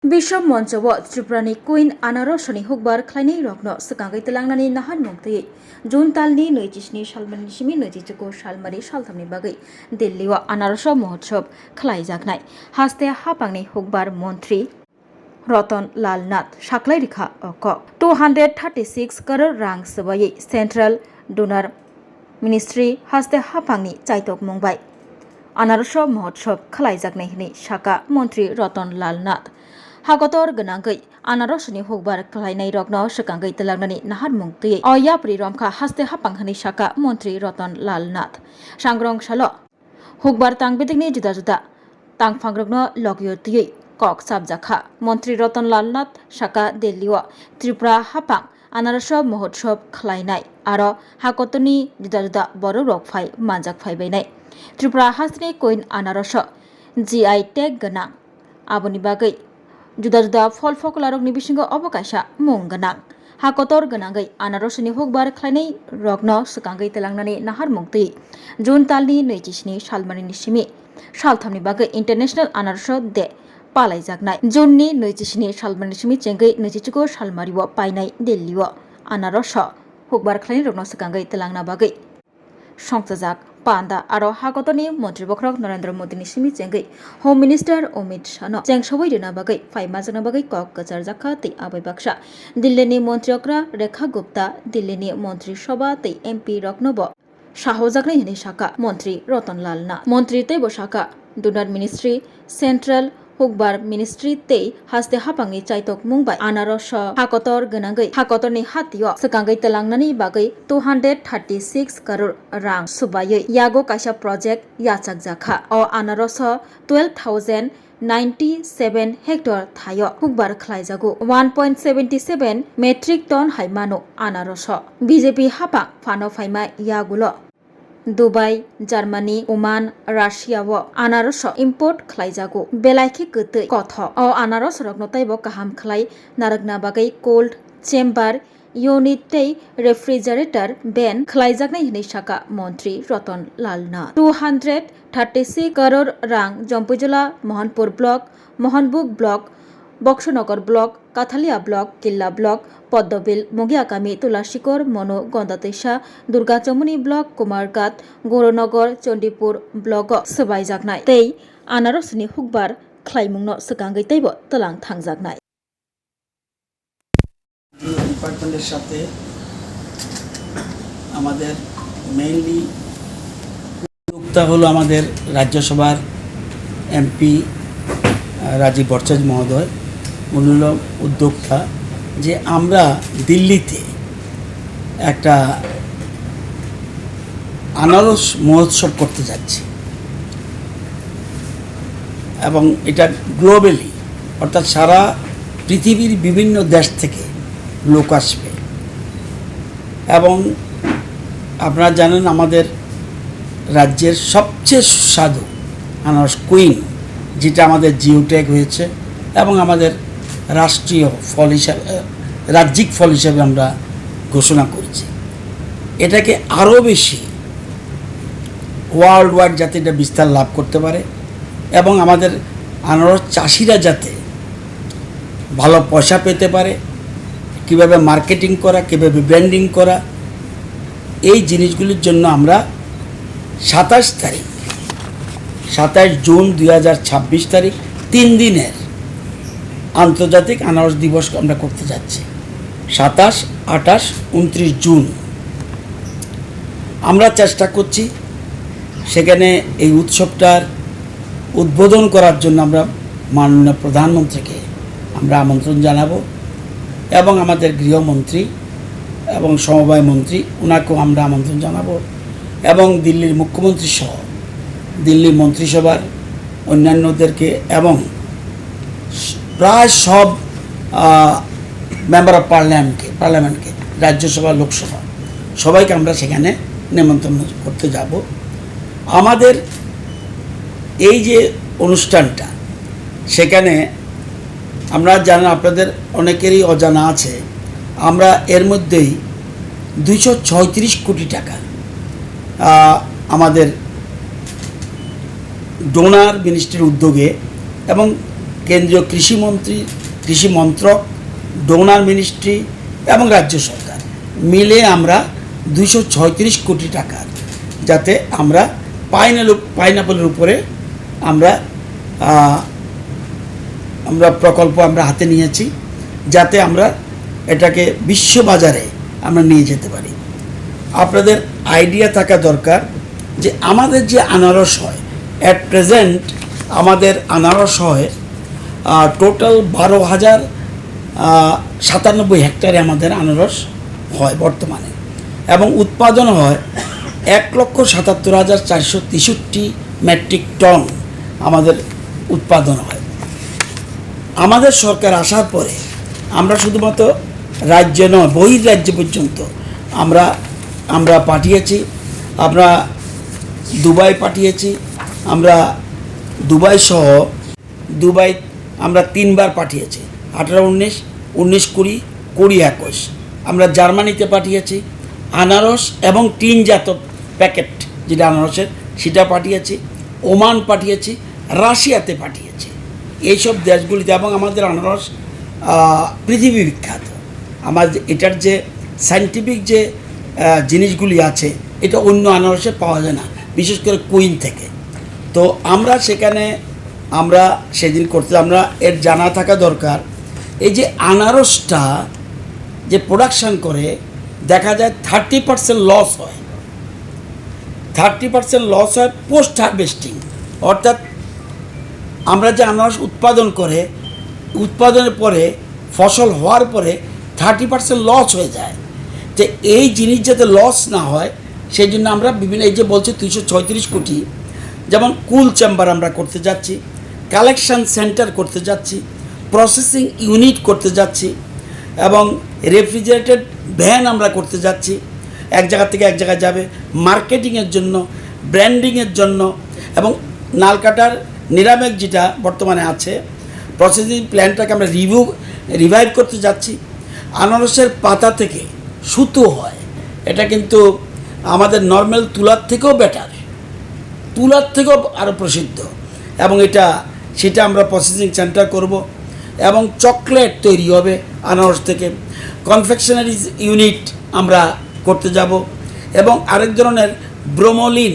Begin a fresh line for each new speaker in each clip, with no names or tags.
Bishop Monchawa Triprani Queen Anarosani Hugbar Kleini Rogno Sakangai Telangnani Nahan Mongti Jun Talni Noichishni Shalman Shimi Noichichko Shalmari Shaltamni Bagai Delliwa Anarosha Mohotshob Khlai Jaknai Haste Hapangni Hugbar Montri Ratan Lal Nath Shaklai Rikha Okok 236 crore rang Sabayi Central Donor Ministry Haste Hapangni Chaitok Mumbai Anarosha Mohotshob Khlai Jaknai Hini Shaka Montri Ratan Lal Nath Hagotor Ganangai Anarosani Hugbar Klainai Rogno Shakangai Telangnani Nahar Mungti Oyapri Romka Haste Hapanghani Shaka Montri Ratan Lal Nath Shangrong Shalo Hugbar Tangbidigni Juda Juda Tangfangrogno Logyoti Kok Sabjakha Montri Ratan Lal Nath Shaka Delliwa Tripura Hapang Anarosha Mohotshob Klainai Aro Hakotoni Juda Juda Boro Rokphai Manjak Phai Bainai Tripura Hasni Queen Anarosha GI Tag Ganang Aboni Bagai Juda Juda Fol Fokolarok Nibishingo Obokasha Munganang Hakotor Ganangai Anarosani Hugbar Klainai Rogno Sakangai Telangnani Nahar Mungti Jun Talni Noichishni Shalmani Nishimi Shalthamni Bagai International Anarosho De Palai Jagnai Junni Noichishni Shalmani Nishimi Chengai Noichichko Shalmariwa Painai Delliwa Anarosho Hugbar Klainai Rogno Sakangai Telangna Bagai Songtajak Panda Aro Hakotoni Montri Bokrok Narendra Modi Nishimi Chengai Home Minister Omit Shano Cheng Shawai Dina Bagai Phai Majana Bagai Kok Kachar Jakha Tei Abai Baksha Dilleni Montri Okra Rekha Gupta Dilleni Montri Shoba Tei MP Roknobo Shaho Jaknai Hini Shaka Montri Ratan Lal Nath Montri Tei Bo Shaka Donor Ministry Central Hugbar Ministry Tei Haste Hapangi Chaitok Mumbai Anarosha Hakotor Ganangai Hakotorni Hatio Sakangai Telangnani Bagai 236 crore rang Subaye Yago Kaisha Project Yachak Jakha O Anarosha 12,097 hectare Thayo Hugbar Khlaijago 1.77 metric ton Haimano Anarosha BJP Hapang Fano Faima Yagulo Dubai, Germany, Oman, Russia wo Anarosho import khlaijago belaikhe gotoi kotho o anaros rokno taibo kaham khlai naragna bagai cold chamber unit tei refrigerator ban khlaijaknai hini saka Montri Ratan Lal Nath 236 crore rang Jompuijala Mohanpur block Mohanbuk block Bokshonagar block Kathalia block Killa block Poddobil Mogiakami Tulashikor Mono Gondatesha Durga Chamuni block Kumargat Goronagar Chondipur block Sabai Jaknai Tei Anarosani Hugbar Khlaimungno Sakangai Teibo Talang Thangjaknai
ডিপার্টমেন্টের সাথে আমাদের mainly উদ্যোক্তা হলো আমাদের রাজ্যসভার MP Rajib Bhattacharya মহোদয় মূল উদ্যোক্তা যে আমরা দিল্লিতে একটা আনারস মহোৎসব করতে যাচ্ছি এবং এটা গ্লোবালি অর্থাৎ সারা পৃথিবীর বিভিন্ন দেশ থেকে লোক আসবে এবং আপনারা জানেন আমাদের রাজ্যের সবচেয়ে সুস্বাদু আনারস কুইন যেটা আমাদের জিও ট্যাগ হয়েছে এবং আমাদের রাষ্ট্রীয় ফল হিসাবে রাজ্যিক ফল হিসাবে আমরা ঘোষণা করেছি এটাকে আরও বেশি ওয়ার্ল্ড ওয়াইড যাতে এটা বিস্তার লাভ করতে পারে এবং আমাদের আনারস চাষিরা যাতে ভালো পয়সা পেতে পারে কিভাবে মার্কেটিং করা কিভাবে ব্র্যান্ডিং করা এই জিনিসগুলির জন্য আমরা 27 জুন 2026 তারিখ 3 দিনের আন্তর্জাতিক আনারস দিবস আমরা করতে যাচ্ছি 27, 28, 29 জুন আমরা চেষ্টা করছি সেখানে এই উৎসবটার উদ্বোধন করার জন্য আমরা মাননীয় প্রধানমন্ত্রীকে আমরা আমন্ত্রণ জানাবো এবং আমাদের গৃহমন্ত্রী এবং সমবায় মন্ত্রী ওনাকেও আমরা আমন্ত্রণ জানাবো এবং দিল্লির মুখ্যমন্ত্রী সহ দিল্লি মন্ত্রিসভার অন্যান্যদেরকে এবং প্রায় সব মেম্বার অফ পার্লামেন্টকে রাজ্যসভা লোকসভা সবাইকে আমরা সেখানে নিমন্ত্রণ করতে যাব আমাদের এই যে অনুষ্ঠানটা সেখানে আমরা জানেন আপনাদের অনেকেরই অজানা আছে আমরা এর মধ্যেই 236 কোটি টাকা আমাদের ডোনার মিনিস্ট্রির উদ্যোগে এবং কেন্দ্রীয় কৃষিমন্ত্রী, কৃষি মন্ত্রক, ডোনার মিনিস্ট্রি এবং রাজ্য সরকার মিলে আমরা 236 কোটি টাকার যাতে আমরা পাইনাপেলের উপরে আমরা প্রকল্প আমরা হাতে নিয়েছি, যাতে আমরা এটাকে বিশ্ববাজারে আমরা নিয়ে যেতে পারি। আপনাদের আইডিয়া থাকা দরকার যে আমাদের যে আনারস হয়, অ্যাট প্রেজেন্ট আমাদের আনারস হয় টোটাল 12,097 হেক্টরে আমাদের আনারস হয় বর্তমানে, এবং উৎপাদন হয় 1,77,463 মেট্রিক টন আমাদের উৎপাদন হয়। আমাদের সরকার আসার পরে আমরা শুধুমাত্র রাজ্যে নয়, বহির্রাজ্য পর্যন্ত আমরা পাঠিয়েছি। আমরা দুবাই পাঠিয়েছি, আমরা দুবাই আমরা 3 বার পাঠিয়েছি, 18, 19, 19, 20, 21। আমরা জার্মানিতে পাঠিয়েছি আনারস এবং টিনজাত প্যাকেট যেটা আনারসের সেটা পাঠিয়েছি, ওমান পাঠিয়েছি, রাশিয়াতে পাঠিয়েছি, এইসব দেশগুলিতে। এবং আমাদের আনারস পৃথিবী বিখ্যাত। এটার যে সায়েন্টিফিক যে জিনিসগুলি আছে এটা অন্য আনারসে পাওয়া যায় না, বিশেষ করে কুইন থেকে। তো আমরা সেখানে সেদিন আমরা এর জানা থাকা দরকার, এই যে আনারসটা যে প্রোডাকশান করে দেখা যায় 30% লস হয়। 30% লস হয় পোস্ট হারভেস্টিং, অর্থাৎ আমরা যে আনারস উৎপাদনের পরে ফসল হওয়ার পরে 30% লস হয়ে যায়। যে এই জিনিস যাতে লস না হয় সেই জন্য আমরা বিভিন্ন, এই যে বলছি 236 কোটি, যেমন কুল চেম্বার আমরা করতে যাচ্ছি, কালেকশন সেন্টার করতে যাচ্ছি, প্রসেসিং ইউনিট করতে যাচ্ছি, এবং রেফ্রিজারেটেড ভ্যান আমরা করতে যাচ্ছি, এক জায়গা থেকে এক জায়গায় যাবে, মার্কেটিংয়ের জন্য, ব্র্যান্ডিংয়ের জন্য, এবং নালকাটার নিরামেক যেটা বর্তমানে আছে প্রসেসিং প্ল্যান্টটাকে আমরা রিভাইভ করতে যাচ্ছি। আনারসের পাতা থেকে সুতো হয়, এটা কিন্তু আমাদের নর্মাল তুলার থেকেও বেটার, তুলার থেকেও আরও প্রসিদ্ধ, এবং সেটা আমরা প্রসেসিং সেন্টার করব। এবং চকলেট তৈরি হবে আনারস থেকে, কনফেকশনারিজ ইউনিট আমরা করতে যাব, এবং আরেক ধরনের ব্রোমোলিন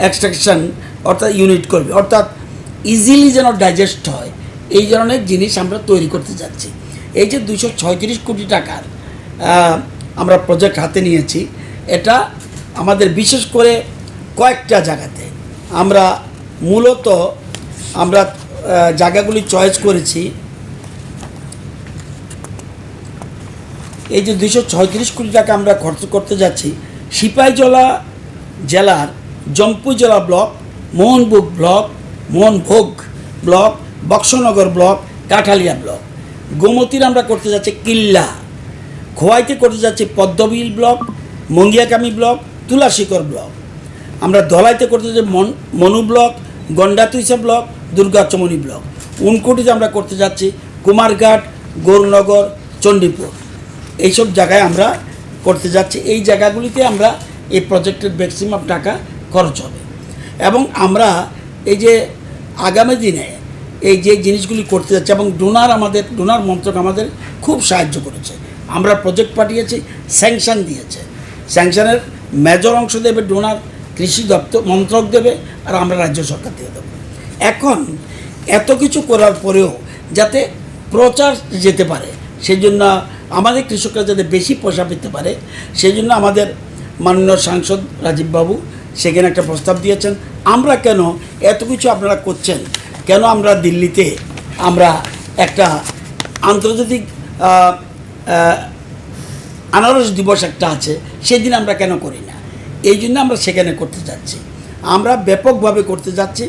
এক্সট্রাকশন অর্থাৎ ইউনিট করবে, অর্থাৎ ইজিলি যেন ডাইজেস্ট হয় এই ধরনের জিনিস আমরা তৈরি করতে যাচ্ছি। এই যে 236 কোটি টাকার আমরা প্রজেক্ট হাতে নিয়েছি, এটা আমাদের বিশেষ করে কয়েকটা জায়গাতে মূলত আমরা জায়গাগুলি চয়েস করেছি। এই যে 236 কোটি টাকা আমরা খরচ করতে যাচ্ছি, সিপাহীজলা জেলার Jampuijala block, Mohanbhog block, Boxanagar block, Kathalia block, গোমতীর আমরা করতে যাচ্ছি কিল্লা, খোয়াইতে করতে যাচ্ছি Padmabil block, Mungiakami block, Tulashikhar block, আমরা ধলাইতে করতে যাচ্ছি Manu block, Gandatwisa block, Durgachowmuhani block, উনকোটিতে আমরা করতে যাচ্ছি কুমারঘাট, গৌরনগর, চণ্ডীপুর, এইসব জায়গায় আমরা করতে যাচ্ছি। এই জায়গাগুলিতে আমরা এই প্রজেক্টের ম্যাক্সিমাম টাকা খরচ হবে, এবং আমরা এই যে আগামী দিনে এই যে জিনিসগুলি করতে যাচ্ছি, এবং ডোনার মন্ত্রক আমাদের খুব সাহায্য করেছে। আমরা প্রজেক্ট পাঠিয়েছি, স্যাংশন দিয়েছে, স্যাংশনের মেজর অংশ দেবে ডোনার কৃষি দপ্তর মন্ত্রক দেবে, আর আমরা রাজ্য সরকার দিয়ে দেবো। এখন এত কিছু করার পরেও যাতে প্রচার যেতে পারে, সেই জন্য আমাদের কৃষকরা যাতে বেশি পয়সা পেতে পারে, সেই জন্য আমাদের মাননীয় সাংসদ রাজীববাবু সেখানে একটা প্রস্তাব দিয়েছেন। আমরা কেন এত কিছু আপনারা করছেন, কেন আমরা দিল্লিতে আমরা একটা আন্তর্জাতিক আনারস দিবস একটা আছে, সেদিন আমরা কেন করি না? এই জন্য আমরা সেখানে করতে যাচ্ছি, আমরা ব্যাপকভাবে করতে যাচ্ছি।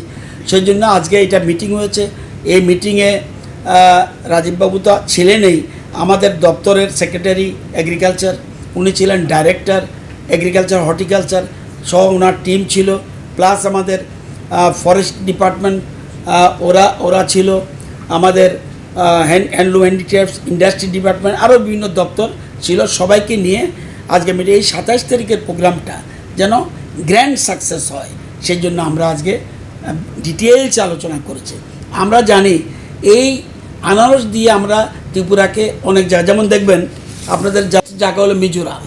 সেই জন্য আজকে এটা মিটিং হয়েছে। এই মিটিংয়ে রাজীববাবু তো ছিলেনই, আমাদের দপ্তরের সেক্রেটারি এগ্রিকালচার, উনি ছিলেন ডাইরেক্টর এগ্রিকালচার হর্টিকালচার সহ ওনার টিম ছিল, প্লাস আমাদের ফরেস্ট ডিপার্টমেন্ট ওরা ছিল, আমাদের হ্যান্ডলুম হ্যান্ডিক্রাফটস ইন্ডাস্ট্রি ডিপার্টমেন্ট, আরও বিভিন্ন দপ্তর ছিল। সবাইকে নিয়ে আজকে মিটিং, এই 27 তারিখের প্রোগ্রামটা যেন গ্র্যান্ড সাকসেস হয় সেই জন্য আমরা আজকে ডিটেলস আলোচনা করেছি। আমরা জানি এই আনারস দিয়ে আমরা ত্রিপুরাকে অনেক জায়গা, যেমন দেখবেন আপনাদের জায়গা হলো মিজোরাম,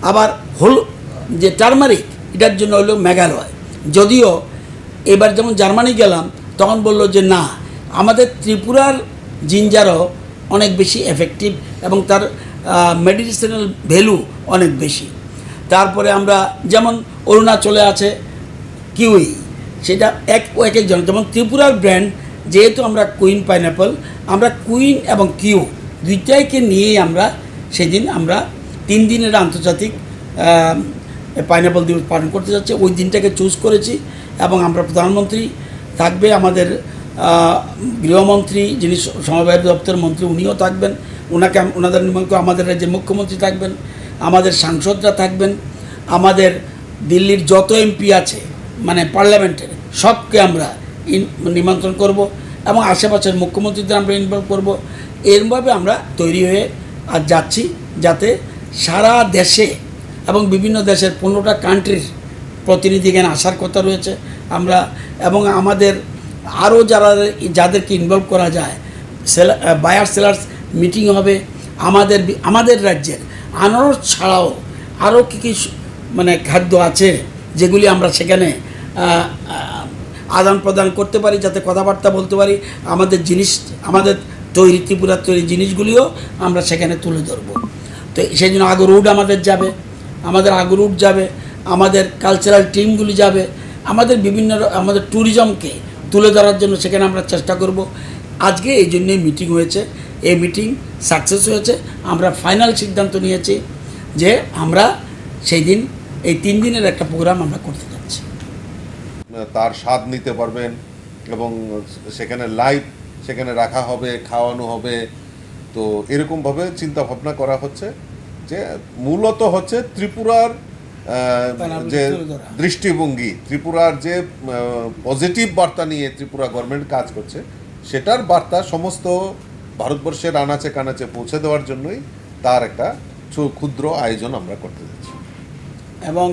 আবার যে টার্মারিক এটার জন্য হলো মেঘালয়। যদিও এবার যেমন জার্মানি গেলাম তখন বললো যে না, আমাদের ত্রিপুরার জিঞ্জারও অনেক বেশি এফেক্টিভ এবং তার মেডিসিনাল ভ্যালু অনেক বেশি। তারপরে আমরা যেমন অরুণাচলে আছে কিউই, সেটা এক জন, যেমন ত্রিপুরার ব্র্যান্ড যেহেতু আমরা কুইন পাইনঅ্যাপল, আমরা কুইন এবং কিউ দুইটাইকে নিয়েই আমরা সেদিন আমরা 3 দিনের আন্তর্জাতিক পাইনঅ্যাপল দিবস পালন করতে যাচ্ছি। ওই দিনটাকে চুজ করেছি এবং আমরা প্রধানমন্ত্রী থাকবে, আমাদের গৃহমন্ত্রী যিনি সমবায় দপ্তর মন্ত্রী উনিও থাকবেন, ওনাদের নিমন্ত্রণ, আমাদের রাজ্যের মুখ্যমন্ত্রী থাকবেন, আমাদের সাংসদরা থাকবেন, আমাদের দিল্লির যত এমপি আছে মানে পার্লামেন্টের সবকে আমরা নিমন্ত্রণ করব এবং আশেপাশের মুখ্যমন্ত্রীদের আমরা ইনভলভ করব। এরভাবে আমরা তৈরি হয়ে আজ যাচ্ছি, যাতে সারা দেশে এবং বিভিন্ন দেশের 15টা কান্ট্রির প্রতিনিধি এখানে আসার কথা রয়েছে আমরা, এবং আমাদের আরও যাদেরকে ইনভলভ করা যায়, বায়ার সেলার্স মিটিং হবে। আমাদের রাজ্যের আনারস ছাড়াও আরও কী মানে খাদ্য আছে যেগুলি আমরা সেখানে আদান প্রদান করতে পারি, যাতে কথাবার্তা বলতে পারি। আমাদের ত্রিপুরার তৈরি জিনিসগুলিও আমরা সেখানে তুলে ধরব। তো সেই জন্য আগরুট আমাদের যাবে, আমাদের কালচারাল টিমগুলি যাবে, আমাদের ট্যুরিজমকে তুলে ধরার জন্য সেখানে আমরা চেষ্টা করব। আজকে এই জন্যই মিটিং হয়েছে, এই মিটিং সাকসেস হয়েছে। আমরা ফাইনাল সিদ্ধান্ত নিয়েছি যে আমরা সেই দিন এই 3 দিনের একটা প্রোগ্রাম আমরা করতে যাচ্ছি।
তার স্বাদ নিতে পারবেন এবং সেখানে সেখানে রাখা হবে, খাওয়ানো হবে। তো এরকমভাবে চিন্তা ভাবনা করা হচ্ছে যে মূলত হচ্ছে ত্রিপুরার যে দৃষ্টিভঙ্গি, ত্রিপুরার যে পজিটিভ বার্তা নিয়ে ত্রিপুরা গভর্নমেন্ট কাজ করছে, সেটার বার্তা সমস্ত ভারতবর্ষের আনাচে কানাচে পৌঁছে দেওয়ার জন্যই তার একটা ক্ষুদ্র আয়োজন আমরা করতে যাচ্ছি।
এবং